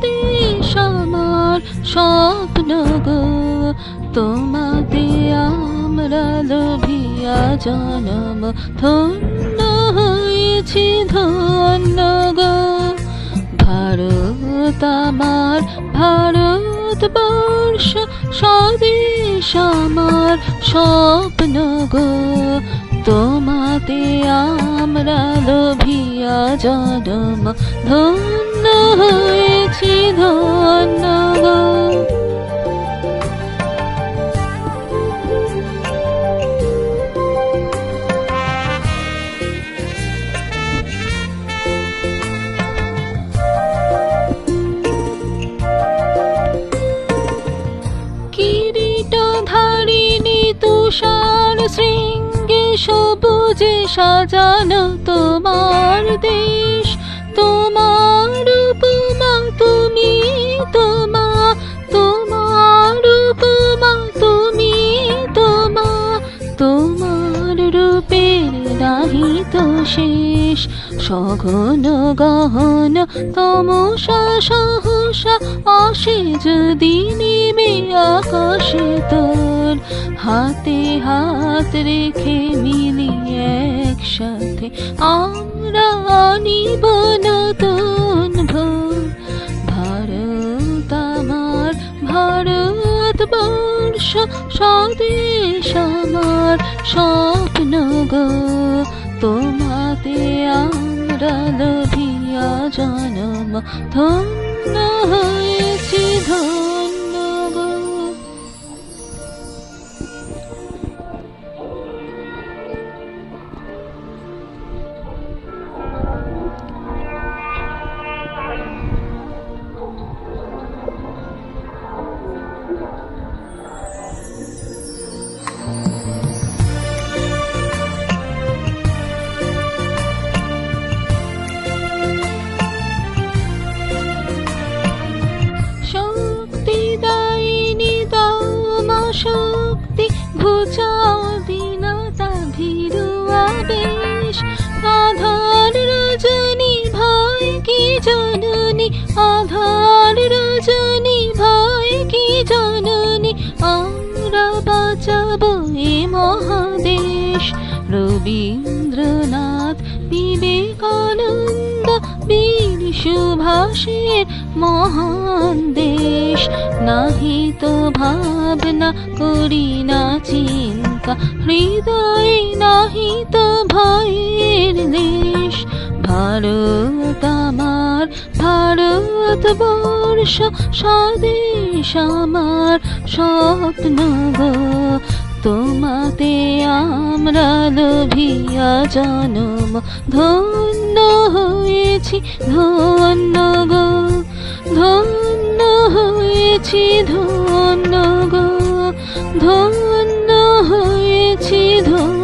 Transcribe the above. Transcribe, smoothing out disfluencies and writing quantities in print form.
স্বদেশ আমার স্বপ্ন গো, তোমাতে আমরা লোভিয়া জনম ধন্য হয়েছি ধন্য গো। ভারত আমার ভারতবর্ষ স্বদেশ আমার স্বপ্ন গো, তোমাতে আমরা লোভিয়া জনম ধন্য হয়েছি ধন্য গো। কিরীটধারিণী তুষার শৃঙ্গে সবুজে সাজানো তোমার দেশ, তোমার উপমা তুমি তোমার উপমা তুমি তোমার রূপের নাহি তো শেষ। সঘন গহন তমসা সহসা আসে যদি নেমে আকাশে তোর, হাতে হাত রেখে মিলি একসাথে আমরা আনিব নতুন ভোর। ভারত আমার ভারতবর্ষ স্বদেশ আমার স্বপ্ন গো, তোমাতে আমরা লোভিয়া জনম ধন্য হয়েছি ধন্য গো। শক্তিদায়িনী দাও মা শক্তি, ঘুচাও দীনতা ভীরু আবেশ। আধার রজনী ভয় কি জননী, আধার রজনী ভয় কি জননী, আমরা বাঁচাবো এ মহাদেশ। রবীন্দ্রনাথ বিবেকানন্দ বীর সুভাষের মহান দেশ, নাহি তো ভাবনা করি না চিন্তা, হৃদয়ে নাহি তো ভয়ের লেশ। ভারত আমার ভারতবর্ষ স্বদেশ আমার স্বপ্ন গো, তোমাতে আমরা লোভিয়া জনম ধন্য হয়েছি ধন্য গো, ধন্য হয়েছি ধন্য গো, ধন্য হয়েছি ধন্য।